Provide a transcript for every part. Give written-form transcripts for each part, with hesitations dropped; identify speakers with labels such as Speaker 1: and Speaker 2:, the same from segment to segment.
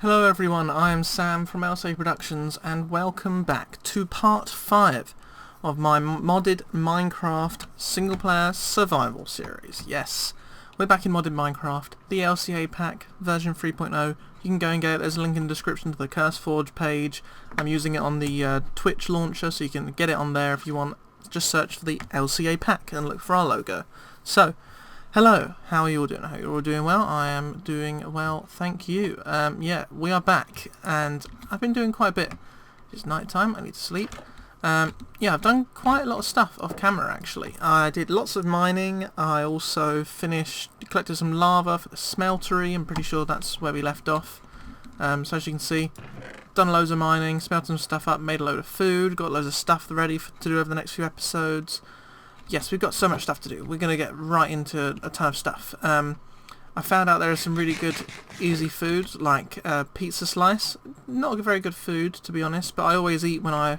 Speaker 1: Hello everyone, I am Sam from LCA Productions and welcome back to part 5 of my modded Minecraft single player survival series. Yes, we're back in modded Minecraft, the LCA pack, version 3.0. You can go and get it, there's a link in the description to the CurseForge page. I'm using it on the Twitch launcher, so you can get it on there if you want. Just search for the LCA pack and look for our logo. So, hello, how are you all doing? I hope you're all doing well. I am doing well, thank you. Yeah, we are back, and I've been doing quite a bit. It's night time, I need to sleep. Yeah, I've done quite a lot of stuff off camera, actually. I did lots of mining. I also collected some lava for the smeltery. I'm pretty sure that's where we left off. So as you can see, done loads of mining, smelted some stuff up, made a load of food, got loads of stuff ready to do over the next few episodes. Yes, we've got so much stuff to do. We're going to get right into a ton of stuff. I found out there are some really good, easy foods, like pizza slice. Not a very good food, to be honest, but I always eat when I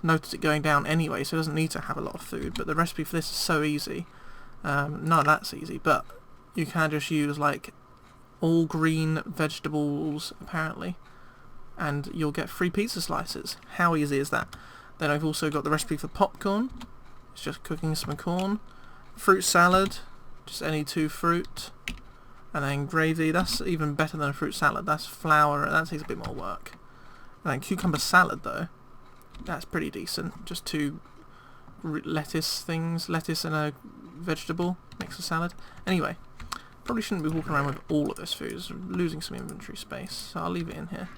Speaker 1: notice it going down anyway, so it doesn't need to have a lot of food. But the recipe for this is so easy. Not that's easy, but you can just use, like, all green vegetables, apparently, and you'll get free pizza slices. How easy is that? Then I've also got the recipe for popcorn. It's just cooking some corn. Fruit salad, just any 2 fruit. And then gravy, that's even better than a fruit salad. That's flour, that takes a bit more work. And then cucumber salad though, that's pretty decent. Just 2 lettuce and a vegetable, mix of salad. Anyway, probably shouldn't be walking around with all of this food. It's losing some inventory space, so I'll leave it in here.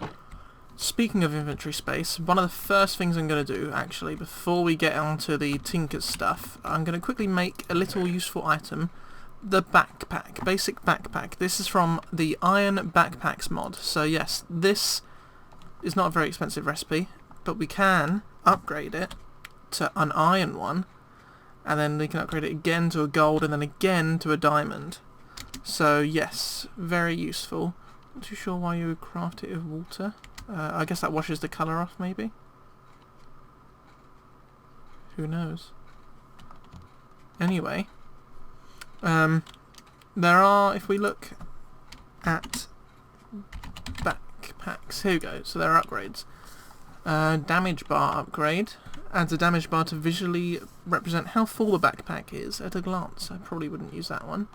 Speaker 1: Speaking of inventory space, one of the first things I'm going to do, actually, before we get onto the Tinker's stuff, I'm going to quickly make a little useful item, the backpack, basic backpack. This is from the Iron Backpacks mod, so yes, this is not a very expensive recipe, but we can upgrade it to an iron one, and then we can upgrade it again to a gold, and then again to a diamond. So yes, very useful. Not too sure why you would craft it with water. I guess that washes the colour off, maybe? Who knows? Anyway, there are, if we look at backpacks, here we go, so there are upgrades. Damage bar upgrade, adds a damage bar to visually represent how full the backpack is at a glance. I probably wouldn't use that one.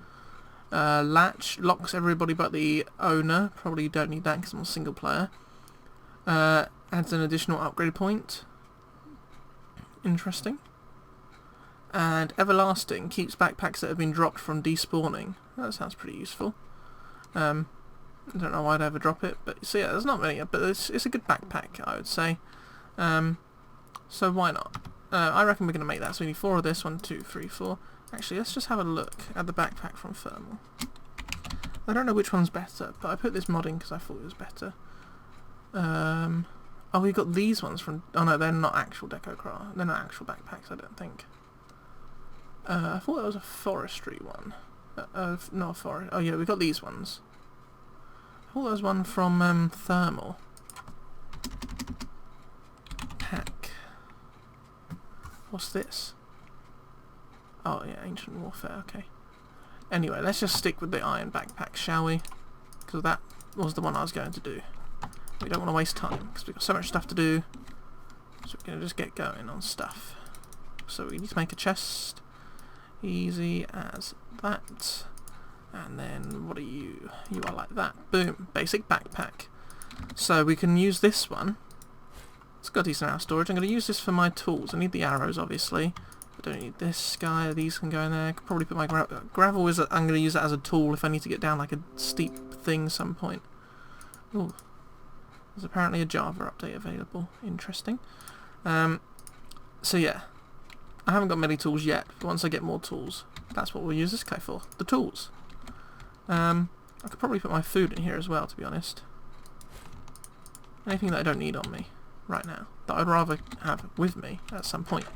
Speaker 1: Latch, locks everybody but the owner, probably don't need that because I'm a single player. Adds an additional upgrade point. Interesting. And everlasting, keeps backpacks that have been dropped from despawning. That sounds pretty useful. I don't know why I'd ever drop it, but so yeah, there's not many, but it's a good backpack, I would say. So why not? I reckon we're going to make that. So we need 4 of this, 1, 2, 3, 4. Actually, let's just have a look at the backpack from Thermal. I don't know which one's better, but I put this mod in because I thought it was better. Oh, we got these ones from... Oh no, they're not actual Decocraft. They're not actual backpacks, I don't think. I thought that was a forestry one. Not a forest... Oh yeah, we got these ones. I thought there was one from Thermal. Pack. What's this? Oh yeah, Ancient Warfare, okay. Anyway, let's just stick with the iron backpack, shall we? Because that was the one I was going to do. We don't want to waste time, because we've got so much stuff to do. So we're going to just get going on stuff. So we need to make a chest. Easy as that. And then, what are you? You are like that. Boom. Basic backpack. So we can use this one. It's got a decent amount of storage. I'm going to use this for my tools. I need the arrows, obviously. I don't need this guy. These can go in there. I could probably put my gravel. I'm going to use that as a tool if I need to get down like a steep thing at some point. Ooh. There's apparently a Java update available. Interesting. So yeah, I haven't got many tools yet, but once I get more tools, that's what we'll use this guy for. The tools. I could probably put my food in here as well, to be honest. Anything that I don't need on me right now, that I'd rather have with me at some point.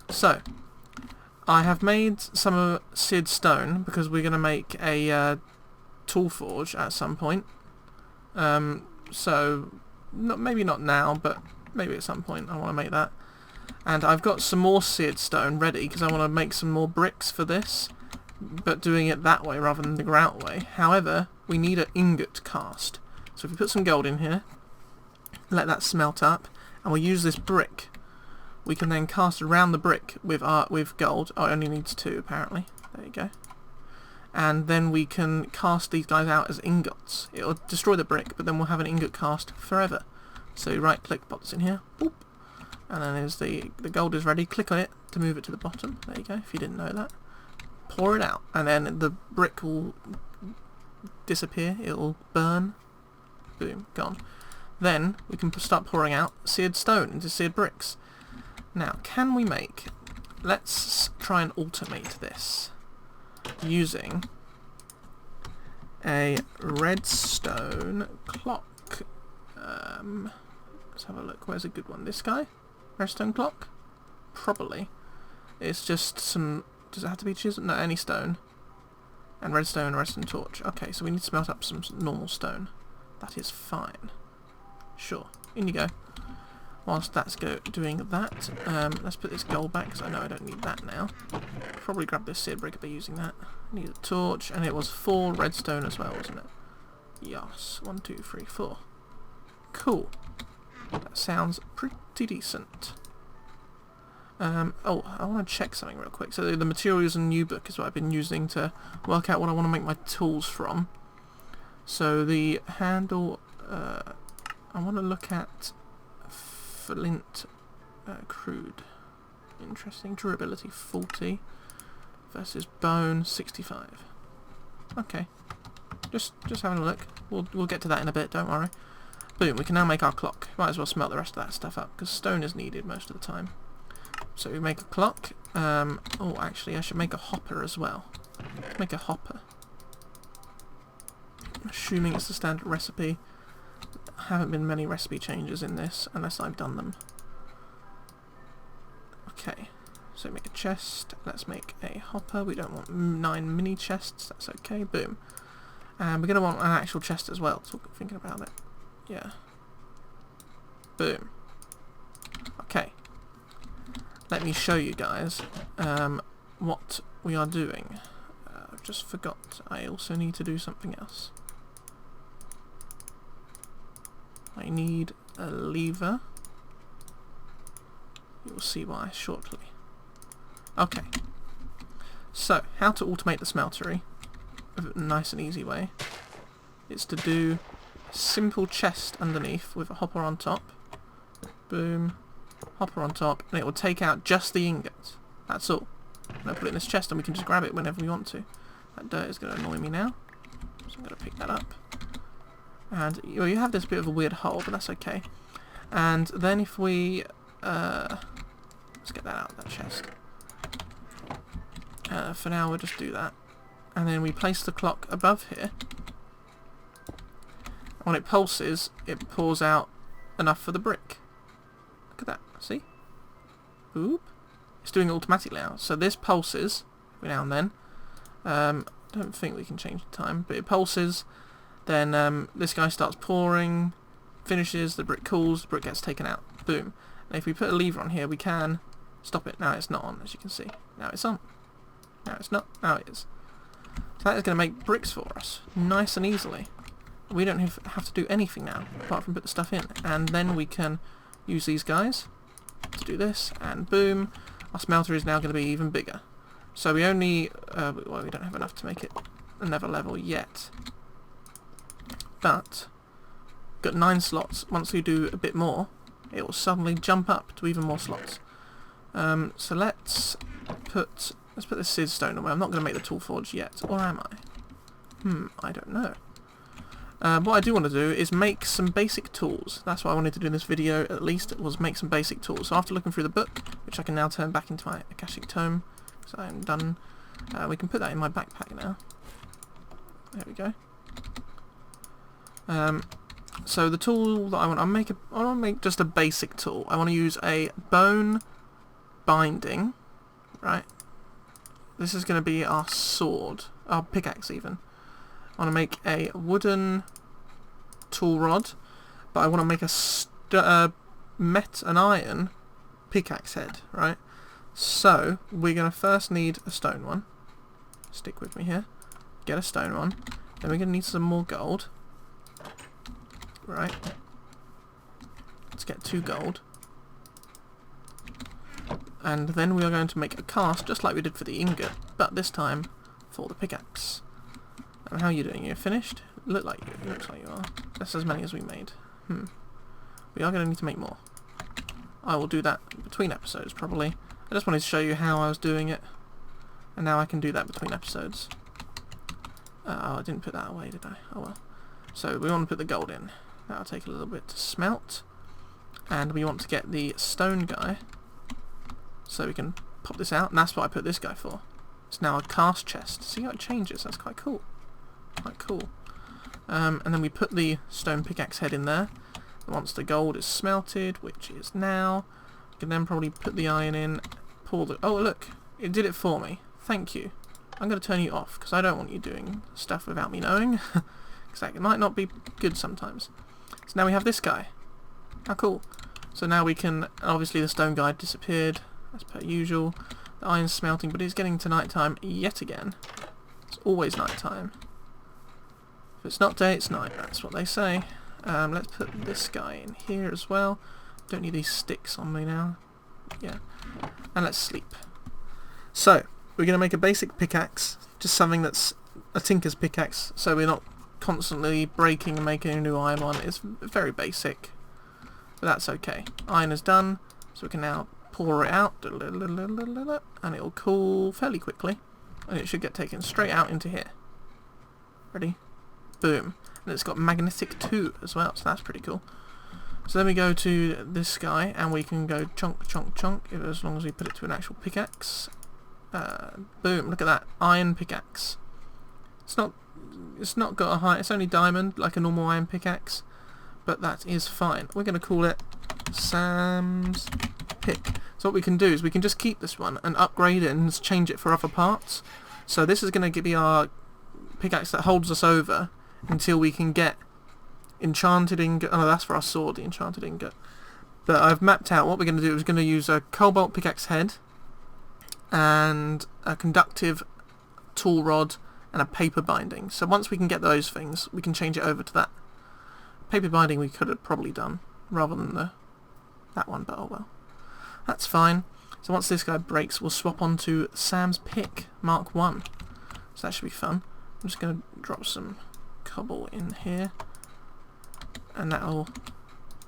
Speaker 1: So, I have made some seared stone, because we're going to make a tool forge at some point. So, maybe not now, but maybe at some point I want to make that. And I've got some more seared stone ready, because I want to make some more bricks for this. but doing it that way rather than the grout way. However, we need an ingot cast. So if we put some gold in here, let that smelt up, and we'll use this brick. We can then cast around the brick with gold. Oh, it only needs 2 apparently. There you go. And then we can cast these guys out as ingots. It'll destroy the brick, but then we'll have an ingot cast forever. So right click, pop this in here, boop, and then as the gold is ready, click on it to move it to the bottom. There you go, if you didn't know that. Pour it out, and then the brick will disappear, it'll burn, boom, gone. Then we can start pouring out seared stone into seared bricks. Now, can we make... Let's try and automate this using a redstone clock. Let's have a look. Where's a good one? This guy? Redstone clock? Probably. It's just some... Does it have to be chisel? No, any stone. And redstone, redstone torch. Okay, so we need to smelt up some normal stone. That is fine. Sure. In you go. Whilst that's doing that, let's put this gold back because I know I don't need that now. Probably grab this seared brick by using that. Need a torch, and it was 4 redstone as well, wasn't it? Yes. 1, 2, 3, 4. Cool. That sounds pretty decent. Oh, I want to check something real quick. So the materials in new book is what I've been using to work out what I want to make my tools from. So the handle, I want to look at flint crude. Interesting. Durability 40 versus bone 65. Okay. Just having a look. We'll get to that in a bit, don't worry. Boom, we can now make our clock. Might as well smelt the rest of that stuff up because stone is needed most of the time. So we make a clock. Oh, actually I should make a hopper as well. Make a hopper. Assuming it's the standard recipe. Haven't been many recipe changes in this unless I've done them. Okay, so make a chest. Let's make a hopper. We don't want 9 mini chests. That's okay. Boom. And we're going to want an actual chest as well. So thinking about it. Yeah. Boom. Okay. Let me show you guys what we are doing. I've just forgot. I also need to do something else. I need a lever. You'll see why shortly. Okay. So, how to automate the smeltery? A nice and easy way is to do a simple chest underneath with a hopper on top. Boom. Hopper on top, and it will take out just the ingots. That's all. And I'll put it in this chest and we can just grab it whenever we want to. That dirt is going to annoy me now, so I'm going to pick that up. And you have this bit of a weird hole, but that's okay. And then if we... let's get that out of that chest. For now we'll just do that. And then we place the clock above here. When it pulses, it pours out enough for the brick. Look at that, see? Boop. It's doing it automatically now. So this pulses every now and then. Don't think we can change the time, but it pulses. Then this guy starts pouring, finishes, the brick cools, the brick gets taken out. Boom. And if we put a lever on here, we can stop it. Now it's not on, as you can see. Now it's on. Now it's not. Now it is. So that is going to make bricks for us, nice and easily. We don't have to do anything now, apart from put the stuff in. And then we can use these guys to do this, and boom, our smelter is now going to be even bigger. So we only, well, we don't have enough to make it another level yet. But, got 9 slots. Once we do a bit more, it will suddenly jump up to even more slots. So let's put this seared stone away. I'm not going to make the tool forge yet, or am I? I don't know. What I do want to do is make some basic tools. That's what I wanted to do in this video, at least, was make some basic tools. So after looking through the book, which I can now turn back into my Akashic Tome, because I am done, we can put that in my backpack now. There we go. So the tool that I want to make just a basic tool. I want to use a bone binding, right? This is going to be our sword, our pickaxe even. I want to make a wooden tool rod, but I want to make an iron pickaxe head, right? So we're going to first need a stone one. Stick with me here. Get a stone one. Then we're going to need some more gold. right? Let's get 2 gold. And then we are going to make a cast, just like we did for the ingot, but this time for the pickaxe. And how are you doing? You're finished? Looks like you are. That's as many as we made. We are going to need to make more. I will do that between episodes, probably. I just wanted to show you how I was doing it. And now I can do that between episodes. Oh, I didn't put that away, did I? Oh well. So we want to put the gold in. That'll take a little bit to smelt. And we want to get the stone guy. So we can pop this out. And that's what I put this guy for. It's now a cast chest. See how it changes? That's quite cool. Quite cool. And then we put the stone pickaxe head in there. Once the gold is smelted, which is now, we can then probably put the iron in, pull the... Oh, look! It did it for me. Thank you. I'm going to turn you off, because I don't want you doing stuff without me knowing. Because that might not be good sometimes. So now we have this guy. How cool. So now we can... Obviously the stone guy disappeared, as per usual. The iron's smelting, but it's getting to night time yet again. It's always night time. If it's not day, it's night. That's what they say. Let's put this guy in here as well. Don't need these sticks on me now. Yeah. And let's sleep. So, we're going to make a basic pickaxe. Just something that's a tinker's pickaxe, so we're not constantly breaking and making a new iron one. It's very basic. But that's okay. Iron is done, so we can now pour it out. And it'll cool fairly quickly. And it should get taken straight out into here. Ready? Boom. And it's got magnetic 2 as well, so that's pretty cool. So then we go to this guy, and we can go chunk, chunk, chunk, as long as we put it to an actual pickaxe. Boom, look at that, iron pickaxe. It's not got a high, it's only diamond, like a normal iron pickaxe, but that is fine. We're going to call it Sam's Pick. So what we can do is we can just keep this one and upgrade it and change it for other parts. So this is going to be our pickaxe that holds us over until we can get enchanted ingot. Oh, that's for our sword, the enchanted ingot. But I've mapped out what we're going to do. We're going to use a cobalt pickaxe head and a conductive tool rod and a paper binding. So once we can get those things, we can change it over to that. Paper binding we could have probably done rather than that one, but oh well. That's fine. So once this guy breaks, we'll swap onto Sam's Pick Mark 1. So that should be fun. I'm just going to drop some cobble in here, and that'll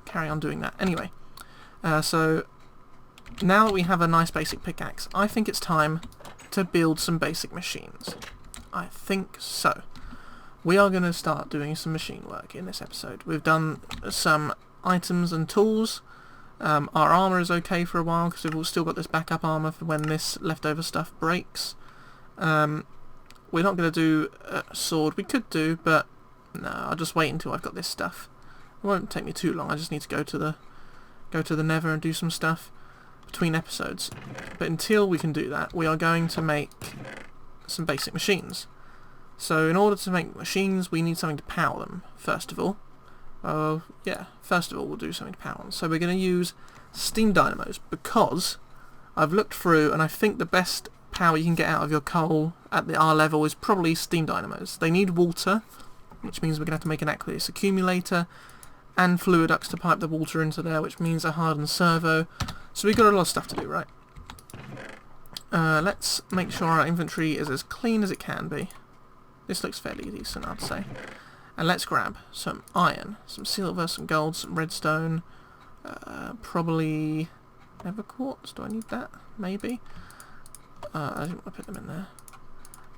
Speaker 1: carry on doing that. Anyway, so now that we have a nice basic pickaxe, I think it's time to build some basic machines. I think so. We are going to start doing some machine work in this episode. We've done some items and tools. Our armour is okay for a while because we've still got this backup armour for when this leftover stuff breaks. We're not going to do a sword. We could do, but no, I'll just wait until I've got this stuff. It won't take me too long. I just need to go to the Nether and do some stuff between episodes. But until we can do that, we are going to make some basic machines. So in order to make machines, we need something to power them, first of all. First of all we'll do something to power them. So we're going to use steam dynamos, because I've looked through and I think the best power you can get out of your coal at the R level is probably steam dynamos. They need water, which means we're going to have to make an aqueous accumulator, and fluid ducts to pipe the water into there, which means a hardened servo. So we've got a lot of stuff to do, right? Let's make sure our inventory is as clean as it can be. This looks fairly decent, I'd say. And let's grab some iron, some silver, some gold, some redstone, probably nether quartz. Do I need that? Maybe. I didn't want to put them in there.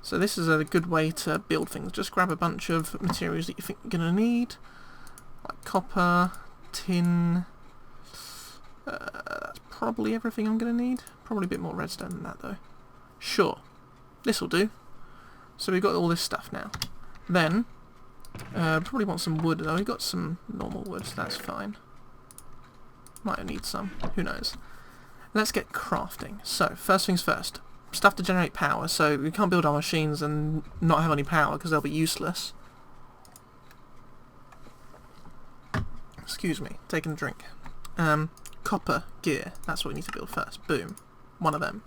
Speaker 1: So this is a good way to build things. Just grab a bunch of materials that you think you're going to need, like copper, tin. That's probably everything I'm going to need. Probably a bit more redstone than that though. Sure, this will do. So we've got all this stuff now. Then, probably want some wood though. We've got some normal wood, so that's fine. Might need some, who knows. Let's get crafting. So, first things first. Stuff to generate power, so we can't build our machines and not have any power because they'll be useless. Excuse me, taking a drink. Copper gear, that's what we need to build first. Boom. One of them.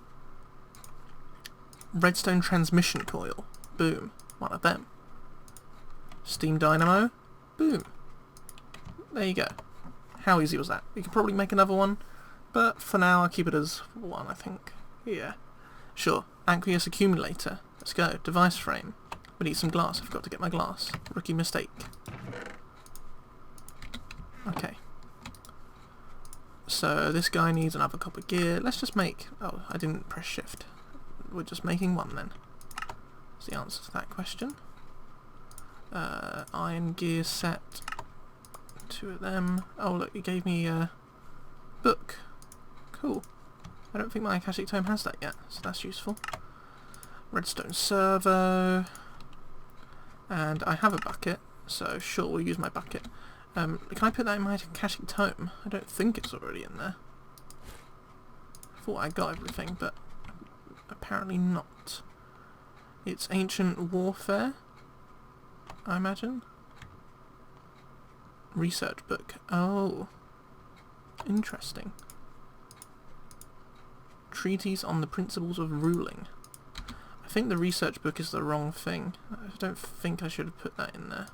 Speaker 1: Redstone transmission coil. Boom. One of them. Steam dynamo. Boom. There you go. How easy was that? We could probably make another one, but for now I'll keep it as one, I think. Yeah. Sure. Aqueous accumulator. Let's go. Device frame. We need some glass. I forgot to get my glass. Rookie mistake. Okay. So this guy needs another copper gear. Let's just make... Oh, I didn't press shift. We're just making one then. That's the answer to that question. Iron gear set. 2 of them. Oh look, it gave me a book. Cool. I don't think my Akashic Tome has that yet, so that's useful. Redstone servo. And I have a bucket, so sure, we'll use my bucket. Can I put that in my Akashic Tome? I don't think it's already in there. I thought I got everything, but apparently not. It's Ancient Warfare, I imagine. Research book. Oh. Interesting. Treatise on the Principles of Ruling. I think the research book is the wrong thing. I don't think I should have put that in there.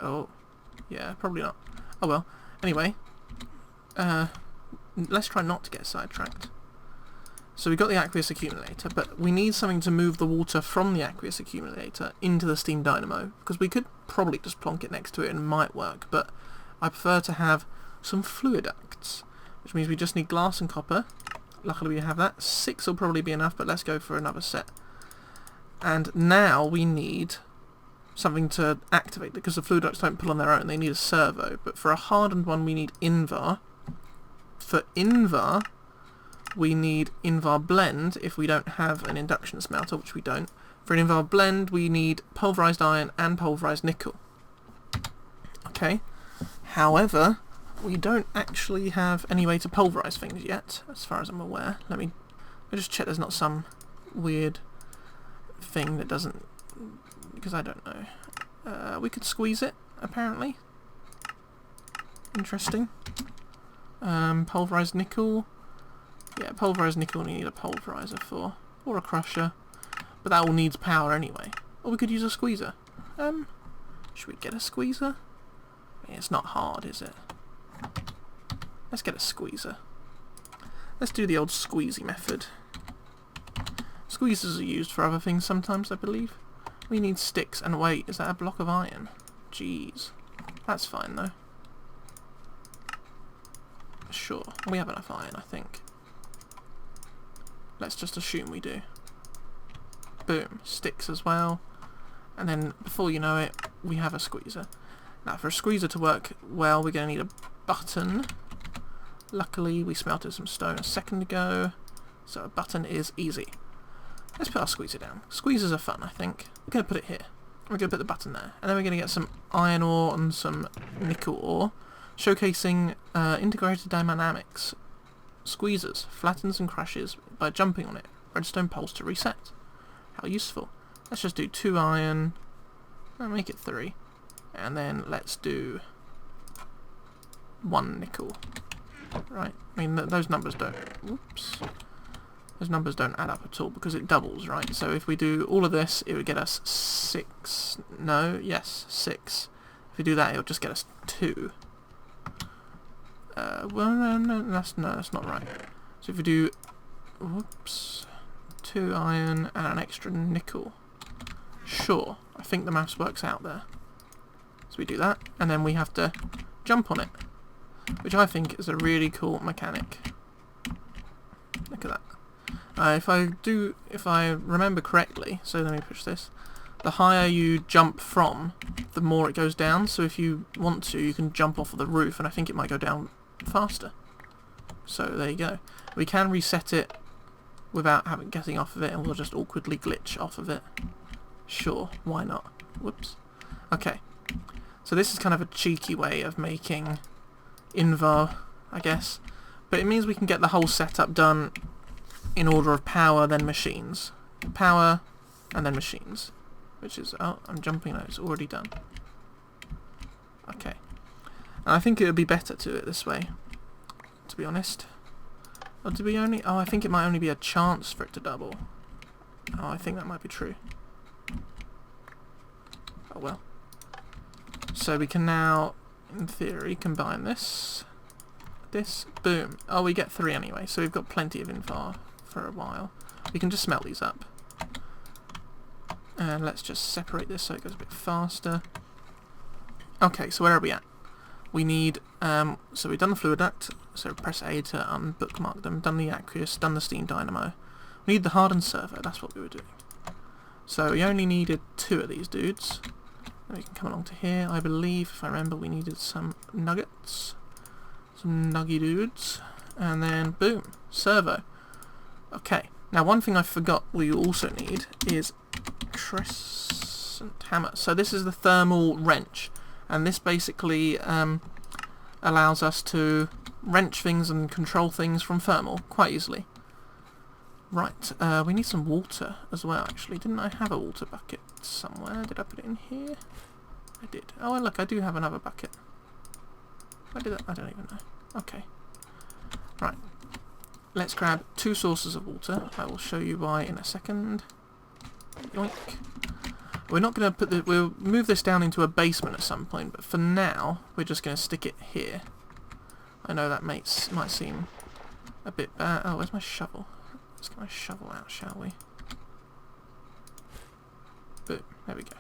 Speaker 1: Oh. Yeah, probably not. Oh well. Anyway. Let's try not to get sidetracked. So we got the aqueous accumulator, but we need something to move the water from the aqueous accumulator into the steam dynamo, because we could probably just plonk it next to it and it might work, but I prefer to have some fluid ducts, which means we just need glass and copper. Luckily we have that. 6 will probably be enough, but let's go for another set. And now we need something to activate, because the fluid ducts don't pull on their own, they need a servo, but for a hardened one we need Invar. For Invar, we need Invar blend if we don't have an induction smelter, which we don't. For an Invar blend we need pulverized iron and pulverized nickel. Okay. However, we don't actually have any way to pulverize things yet, as far as I'm aware. Let me just check there's not some weird thing that doesn't... because I don't know. We could squeeze it, apparently. Interesting. Pulverized nickel. Yeah, pulverized nickel we need a pulverizer for. Or a crusher. But that all needs power anyway. Or we could use a squeezer. Should we get a squeezer? I mean, it's not hard, is it? Let's get a squeezer. Let's do the old squeezy method. Squeezers are used for other things sometimes, I believe. We need sticks, and wait, is that a block of iron? Jeez. That's fine though. Sure, we have enough iron, I think. Let's just assume we do. Boom, sticks as well. And then, before you know it, we have a squeezer. Now, for a squeezer to work well, we're going to need a button. Luckily, we smelted some stone a second ago, so a button is easy. Let's put our squeezer down. Squeezers are fun, I think. We're going to put it here. We're going to put the button there. And then we're going to get some iron ore and some nickel ore, showcasing integrated dynamics. Squeezers, flattens and crushes by jumping on it. Redstone pulse to reset. How useful. Let's just do 2 iron. I'll make it 3. And then let's do 1 nickel. Right. I mean, those numbers don't... Whoops. Those numbers don't add up at all because it doubles, right? So if we do all of this, it would get us 6. No, yes, 6. If we do that, it'll just get us 2. Well, no, that's not right. So if we do, whoops, 2 iron and an extra nickel. Sure, I think the maths works out there. So we do that, and then we have to jump on it, which I think is a really cool mechanic. Look at that. If I remember correctly, so let me push this, the higher you jump from, the more it goes down, so if you want to, you can jump off of the roof, and I think it might go down faster. So there you go. We can reset it without getting off of it, and we'll just awkwardly glitch off of it. Sure, why not? Whoops. Okay. So this is kind of a cheeky way of making Invar, I guess. But it means we can get the whole setup done in order of power, then machines. Power, and then machines. Which is... oh, I'm jumping now, it's already done. Okay. And I think it would be better to do it this way, to be honest. Or do we only... oh, I think it might only be a chance for it to double. Oh, I think that might be true. Oh well. So we can now, in theory, combine this, boom. Oh, we get 3 anyway, so we've got plenty of invar for a while. We can just smelt these up. And let's just separate this so it goes a bit faster. Okay, so where are we at? We need, so we've done the fluid duct, so press A to unbookmark them, done the aqueous, done the steam dynamo. We need the hardened servo, that's what we were doing. So we only needed 2 of these dudes. And we can come along to here. I believe, if I remember, we needed some nuggets. Some nuggy dudes. And then, boom, servo. Okay, now one thing I forgot we also need is crescent hammer. So this is the thermal wrench. And this basically allows us to wrench things and control things from thermal quite easily. Right, we need some water as well, actually. Didn't I have a water bucket somewhere? Did I put it in here? I did. Oh, look, I do have another bucket. Where did I don't even know. Okay. Right. Let's grab 2 sources of water. I will show you why in a second. Yoink. We're not going to put the... We'll move this down into a basement at some point, but for now, we're just going to stick it here. I know that might seem a bit bad. Oh, where's my shovel? Let's get my shovel out, shall we? Boom. There we go.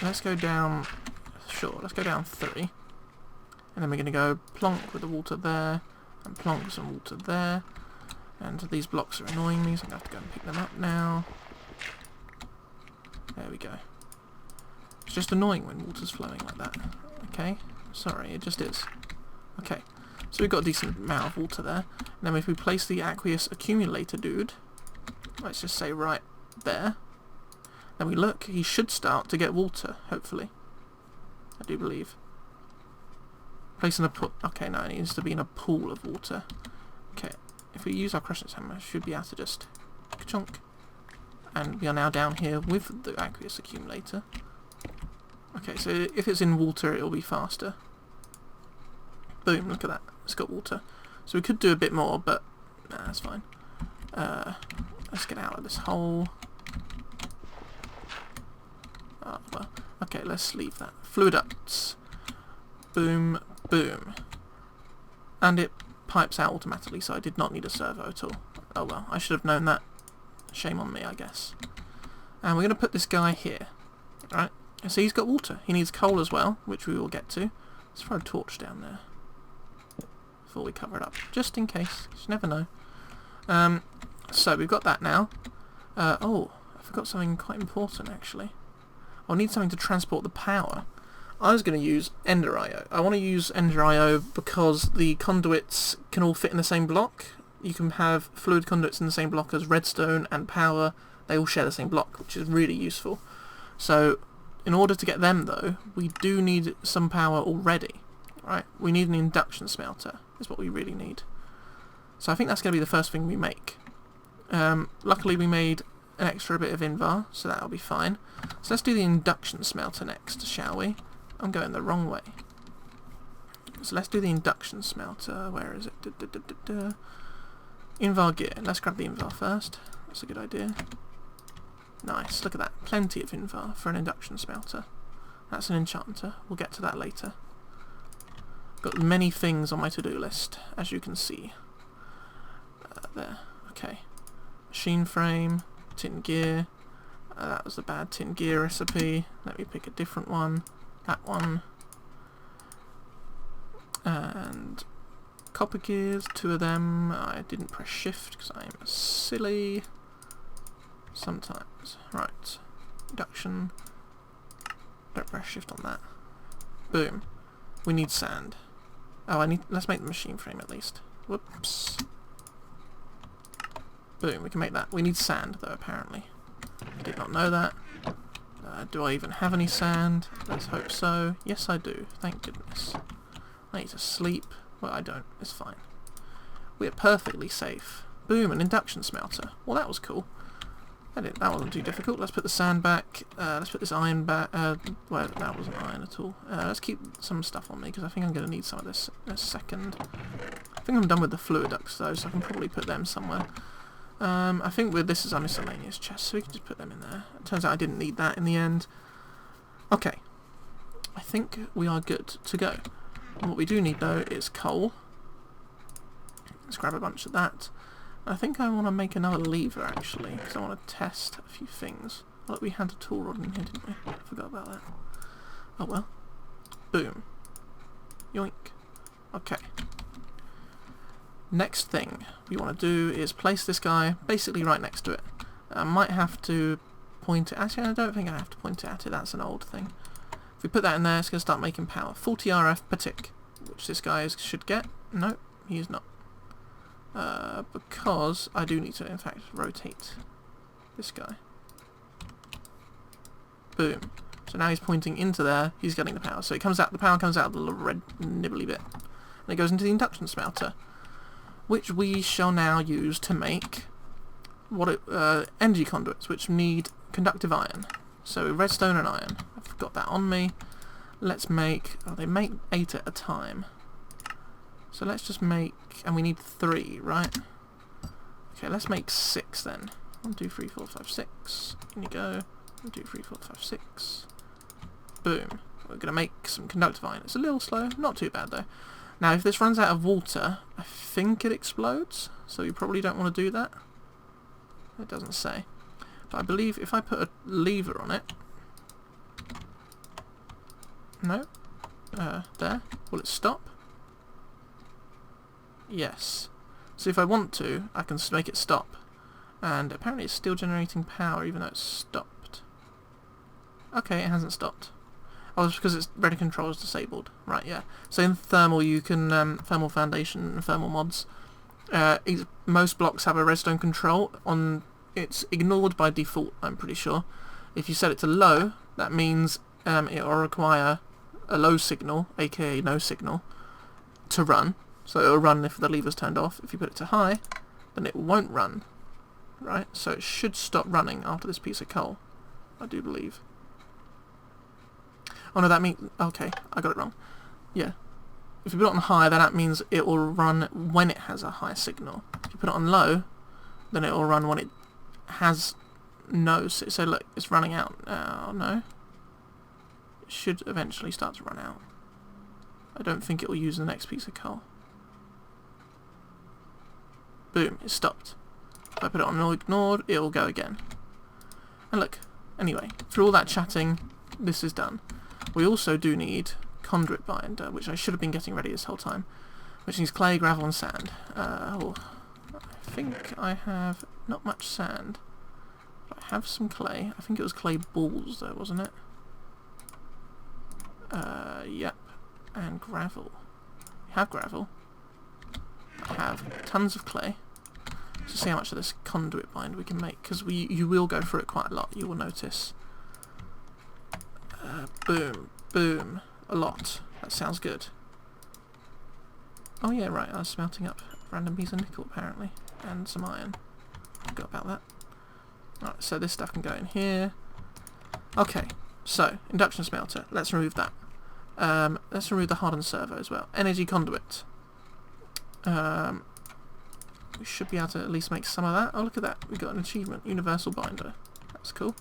Speaker 1: Let's go down... Sure, let's go down 3. And then we're going to go plonk with the water there, and plonk with some water there. And these blocks are annoying me, so I'm going to have to go and pick them up now. There we go. It's just annoying when water's flowing like that. Okay? Sorry, it just is. Okay. So we've got a decent amount of water there. And then if we place the aqueous accumulator dude, let's just say right there, then we look, he should start to get water, hopefully. I do believe. Placing a okay, no, it needs to be in a pool of water. Okay, if we use our crescent hammer, should be able to just chunk. And we are now down here with the aqueous accumulator. Okay, so if it's in water, it'll be faster. Boom, look at that. It's got water. So we could do a bit more, but nah, that's fine. Let's get out of this hole. Oh, well. Okay, let's leave that. Fluid ducts. Boom, boom. And it pipes out automatically, so I did not need a servo at all. Oh well, I should have known that. Shame on me, I guess. And we're going to put this guy here. Alright, so he's got water. He needs coal as well, which we will get to. Let's throw a torch down there before we cover it up, just in case. You never know. So we've got that now. Oh, I forgot something quite important, actually. I'll need something to transport the power. I was going to use Ender IO. I want to use Ender IO because the conduits can all fit in the same block. You can have fluid conduits in the same block as redstone and power. They all share the same block, which is really useful. So, in order to get them, though, we do need some power already. Right? We need an induction smelter, is what we really need. So I think that's going to be the first thing we make. Luckily we made an extra bit of invar, so that'll be fine. So let's do the induction smelter next, shall we? I'm going the wrong way. So let's do the induction smelter. Where is it? Invar gear. Let's grab the invar first. That's a good idea. Nice. Look at that. Plenty of invar for an induction smelter. That's an enchanter. We'll get to that later. Got many things on my to-do list, as you can see. There. Okay. Machine frame. Tin gear. That was the bad tin gear recipe. Let me pick a different one. That one. And copper gears, 2 of them. I didn't press shift because I'm silly. Sometimes. Right. Induction. Don't press shift on that. Boom. We need sand. Oh, let's make the machine frame at least. Whoops. Boom, we can make that. We need sand though, apparently. I did not know that. Do I even have any sand? Let's hope so. Yes, I do. Thank goodness. I need to sleep. Well, I don't. It's fine. We're perfectly safe. Boom, an induction smelter. Well, that was cool. That wasn't too difficult. Let's put the sand back. Let's put this iron back. Well, that wasn't iron at all. Let's keep some stuff on me, because I think I'm going to need some of this in a second. I think I'm done with the fluid ducts, though, so I can probably put them somewhere. I think this is our miscellaneous chest, so we can just put them in there. It turns out I didn't need that in the end. Okay, I think we are good to go. And what we do need though is coal. Let's grab a bunch of that. I think I want to make another lever actually, because I want to test a few things. Look, we had a tool rod in here, didn't we? I forgot about that. Oh well. Boom. Yoink. Okay. Next thing we want to do is place this guy basically right next to it. I might have to point it... Actually, I don't think I have to point it at it. That's an old thing. If we put that in there, it's going to start making power. 40 RF per tick, which this guy should get. No, he is not. Because I do need to, in fact, rotate this guy. Boom. So now he's pointing into there, he's getting the power. So it comes out, the power comes out of the little red nibbly bit. And it goes into the induction smelter, which we shall now use to make energy conduits, which need conductive iron. So redstone and iron. I've got that on me. Let's make... Oh, they make 8 at a time. So let's just make... And we need 3, right? Okay, let's make 6 then. 1, 2, 3, 4, 5, 6. In you go. 1, 2, 3, 4, 5, 6. Boom. We're going to make some conductive iron. It's a little slow. Not too bad, though. Now, if this runs out of water, I think it explodes. So you probably don't want to do that. It doesn't say. But I believe if I put a lever on it... No. There. Will it stop? Yes. So if I want to, I can make it stop. And apparently it's still generating power even though it's stopped. Okay, it hasn't stopped. Oh, it's because its ready control is disabled. Right, yeah. So in thermal you can, thermal foundation and thermal mods, most blocks have a redstone control. It's ignored by default, I'm pretty sure. If you set it to low, that means it will require a low signal, aka no signal, to run. So it will run if the lever's turned off. If you put it to high, then it won't run. Right? So it should stop running after this piece of coal, I do believe. Oh no, that means... Okay, I got it wrong. Yeah. If you put it on high, then that means it will run when it has a high signal. If you put it on low, then it will run when it has no... So look, it's running out now. No. It should eventually start to run out. I don't think it will use the next piece of coal. Boom, it stopped. If I put it on ignored, it will go again. And look, anyway, through all that chatting, this is done. We also do need conduit binder, which I should have been getting ready this whole time, which needs clay, gravel and sand. I think I have not much sand, but I have some clay. I think it was clay balls though, wasn't it? Yep. And gravel. We have gravel. I have tons of clay. Let's see how much of this conduit bind we can make, because you will go through it quite a lot, you will notice. Boom, boom, a lot. That sounds good. Oh yeah, right, I was smelting up a random piece of nickel apparently, and some iron. Forgot about that. Right, so this stuff can go in here. Okay, so, induction smelter, let's remove that. Let's remove the hardened servo as well. Energy conduit. We should be able to at least make some of that. Oh, look at that. We got an achievement. Universal binder. That's cool.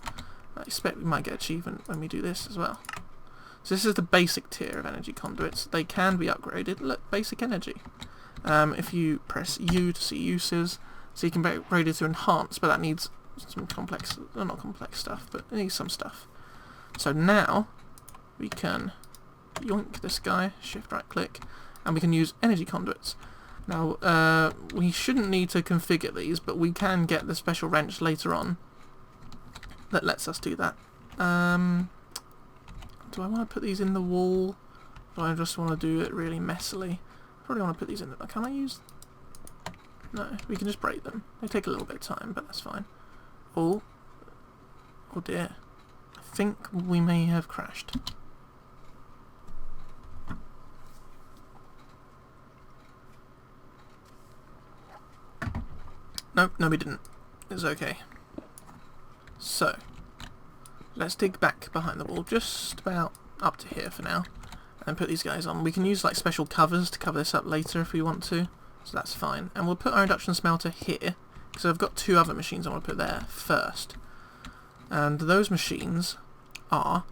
Speaker 1: I expect we might get achievement when we do this as well. So this is the basic tier of energy conduits. They can be upgraded. Look, basic energy. If you press U to see uses, so you can be upgraded to enhanced, but that needs some complex, well, not complex stuff, but it needs some stuff. So now we can yoink this guy, shift right click, and we can use energy conduits. Now, we shouldn't need to configure these, but we can get the special wrench later on that lets us do that. Do I want to put these in the wall? Or do I just want to do it really messily? Probably want to put these in the... Can I use... No, we can just break them. They take a little bit of time, but that's fine. Oh. Oh dear. I think we may have crashed. Nope, no we didn't. It's okay. So, let's dig back behind the wall, just about up to here for now, and put these guys on. We can use like special covers to cover this up later if we want to, so that's fine. And we'll put our induction smelter here, because I've got 2 other machines I want to put there first. And those machines are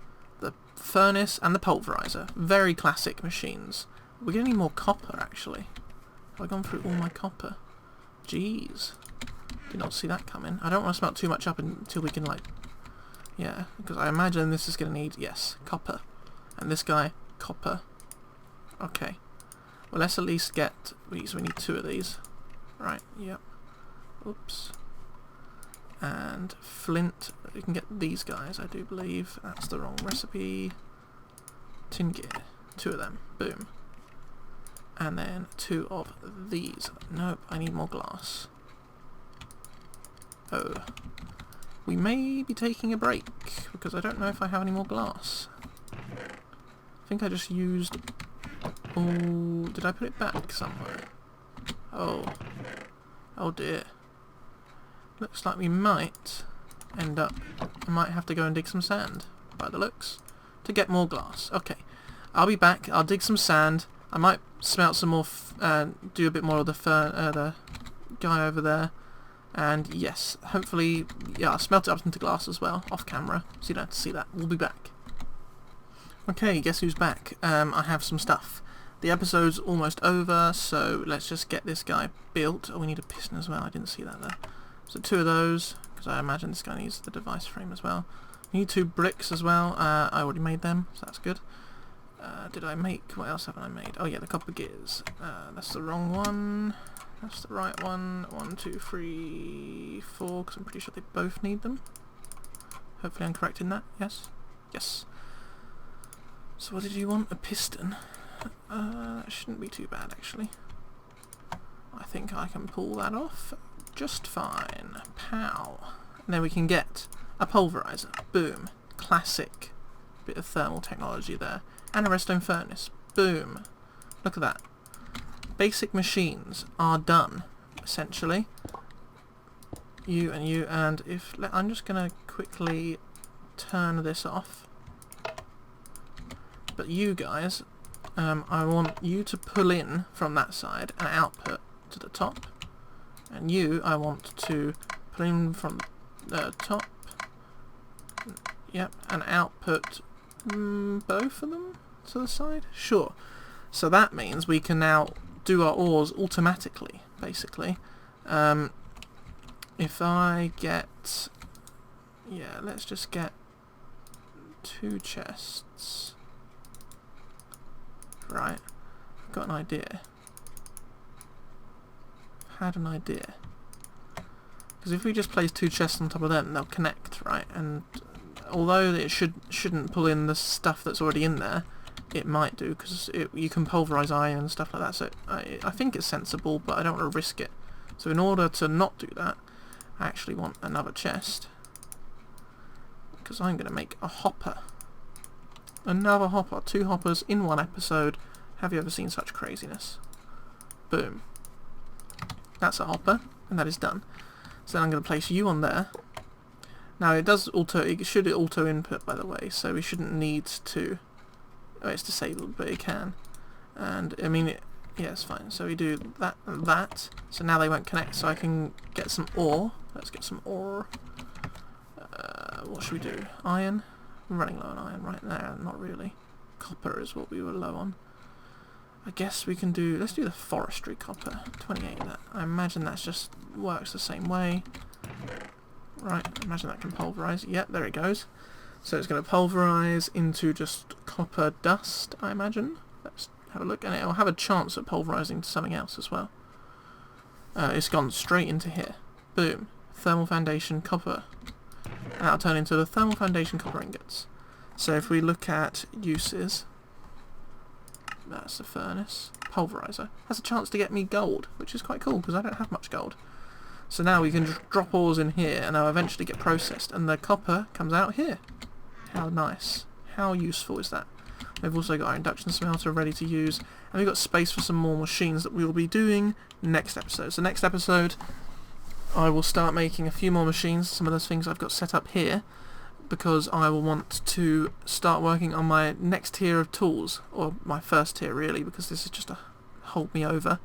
Speaker 1: the furnace and the pulverizer. Very classic machines. We're going to need more copper, actually. Have I gone through all my copper? Jeez. Did not see that coming. I don't want to smelt too much up until we can, like... Yeah, because I imagine this is going to need, yes, copper. And this guy, copper. Okay. Well, let's at least get... So we need 2 of these. Right, yep. Oops. And flint. We can get these guys, I do believe. That's the wrong recipe. Tin gear. 2 of them. Boom. And then 2 of these. Nope, I need more glass. Oh. We may be taking a break, because I don't know if I have any more glass. I think I just used... Oh, did I put it back somewhere? Oh. Oh dear. Looks like we might end up... I might have to go and dig some sand, by the looks, to get more glass. Okay. I'll be back. I'll dig some sand. I might smelt some more... do a bit more of the guy over there. And yes, hopefully... Yeah, I'll smelt it up into glass as well, off camera, so you don't have to see that. We'll be back. Okay, guess who's back? I have some stuff. The episode's almost over, so let's just get this guy built. Oh, we need a piston as well. I didn't see that there. So 2 of those, because I imagine this guy needs the device frame as well. We need 2 bricks as well. I already made them, so that's good. Did I make... What else haven't I made? Oh yeah, the copper gears. That's the wrong one. That's the right one. 1, 2, 3, 4, because I'm pretty sure they both need them. Hopefully I'm correct in that. Yes? Yes. So what did you want? A piston? That shouldn't be too bad, actually. I think I can pull that off just fine. Pow. And then we can get a pulverizer. Boom. Classic. Bit of thermal technology there. And a redstone furnace. Boom. Look at that. Basic machines are done, essentially. You, and if... I'm just going to quickly turn this off. But you guys... I want you to pull in from that side and output to the top. And you, I want to pull in from the top. Yep, and output both of them to the side? Sure. So that means we can now do our ores automatically, basically. If I get... Yeah, let's just get 2 chests. Right, I've got an idea. I've had an idea. Because if we just place 2 chests on top of them, they'll connect, right? And although it shouldn't pull in the stuff that's already in there, it might do, because you can pulverize iron and stuff like that. So I think it's sensible, but I don't want to risk it. So in order to not do that, I actually want another chest. Because I'm going to make a hopper. Another hopper. 2 hoppers in 1 episode. Have you ever seen such craziness? Boom. That's a hopper, and that is done. So then I'm going to place you on there. Now it should auto input, by the way, so we shouldn't need to... Oh, it's disabled, but it can. And, I mean, yeah, it's fine. So we do that and that. So now they won't connect, so I can get some ore. Let's get some ore. What should we do? Iron? I'm running low on iron right there, not really. Copper is what we were low on. I guess we can do... Let's do the forestry copper. 28 of that. I imagine that just works the same way. Right, I imagine that can pulverize. Yep, there it goes. So it's going to pulverize into just copper dust, I imagine. Let's have a look. And it'll have a chance of pulverizing to something else as well. It's gone straight into here. Boom. Thermal foundation copper. And that'll turn into the thermal foundation copper ingots. So if we look at uses... That's the furnace. Pulverizer. Has a chance to get me gold, which is quite cool because I don't have much gold. So now we can just drop ores in here and they'll eventually get processed and the copper comes out here. How nice. How useful is that? We've also got our induction smelter ready to use and we've got space for some more machines that we will be doing next episode. So next episode I will start making a few more machines, some of those things I've got set up here, because I will want to start working on my next tier of tools, or my first tier really, because this is just to hold me over.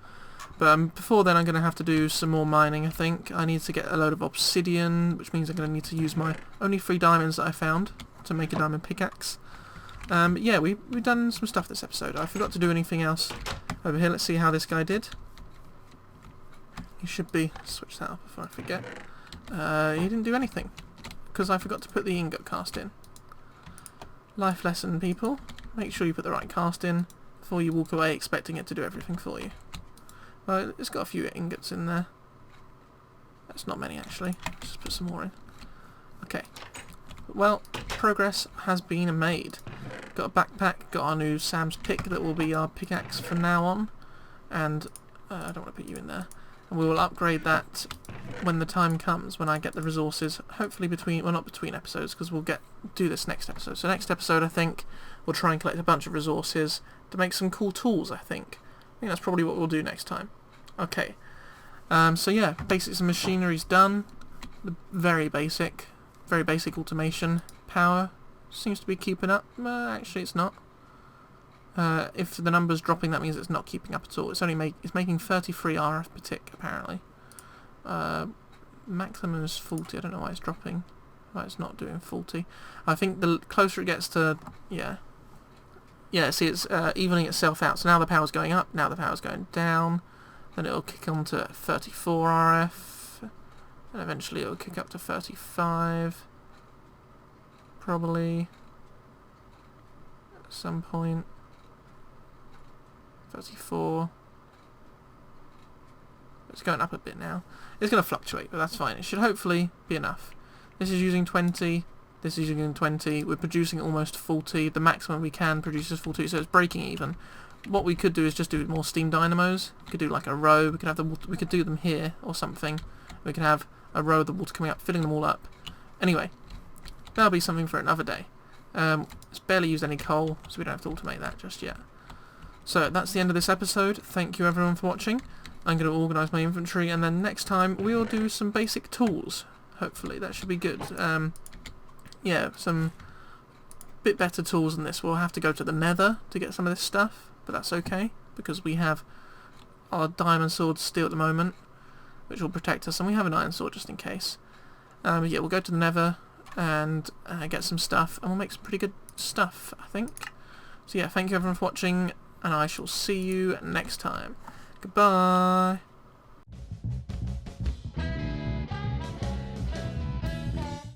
Speaker 1: But before then I'm going to have to do some more mining, I think. I need to get a load of obsidian, which means I'm going to need to use my only 3 diamonds that I found to make a diamond pickaxe. But yeah, we've done some stuff this episode. I forgot to do anything else over here. Let's see how this guy did. He should be... Switch that up before I forget. He didn't do anything, because I forgot to put the ingot cast in. Life lesson, people. Make sure you put the right cast in before you walk away expecting it to do everything for you. Well, it's got a few ingots in there. That's not many, actually. Just put some more in. Okay. Well, progress has been made. Got a backpack, got our new Sam's pick that will be our pickaxe from now on. And I don't want to put you in there. And we will upgrade that when the time comes, when I get the resources, hopefully between, well, not between episodes, because we'll do this next episode. So next episode, I think, we'll try and collect a bunch of resources to make some cool tools, I think. I think that's probably what we'll do next time. Okay. So yeah, basics and machinery's done. The very basic automation. Power seems to be keeping up. Actually, it's not. If the number's dropping, that means it's not keeping up at all. It's only it's making 33 RF per tick, apparently. Maximum is 40. I don't know why it's dropping. Why it's not doing 40. I think the closer it gets to... Yeah, see, it's evening itself out. So now the power's going up, now the power's going down. Then it'll kick on to 34 RF. And eventually it'll kick up to 35. Probably. At some point. 34. It's going up a bit now. It's going to fluctuate, but that's fine. It should hopefully be enough. This is using 20. This is using 20. We're producing almost 40. The maximum we can produce is 40, so it's breaking even. What we could do is just do more steam dynamos. We could do like a row. We could have the water, we could do them here or something. We could have a row of the water coming up, filling them all up. Anyway, that'll be something for another day. It's barely used any coal, so we don't have to automate that just yet. So that's the end of this episode. Thank you everyone for watching. I'm going to organise my inventory, and then next time we'll do some basic tools. Hopefully that should be good. Yeah, some bit better tools than this. We'll have to go to the Nether to get some of this stuff, but that's okay because we have our diamond sword steel at the moment, which will protect us, and we have an iron sword just in case. Yeah, we'll go to the Nether and get some stuff, and we'll make some pretty good stuff, I think. So yeah, thank you everyone for watching, and I shall see you next time. Goodbye.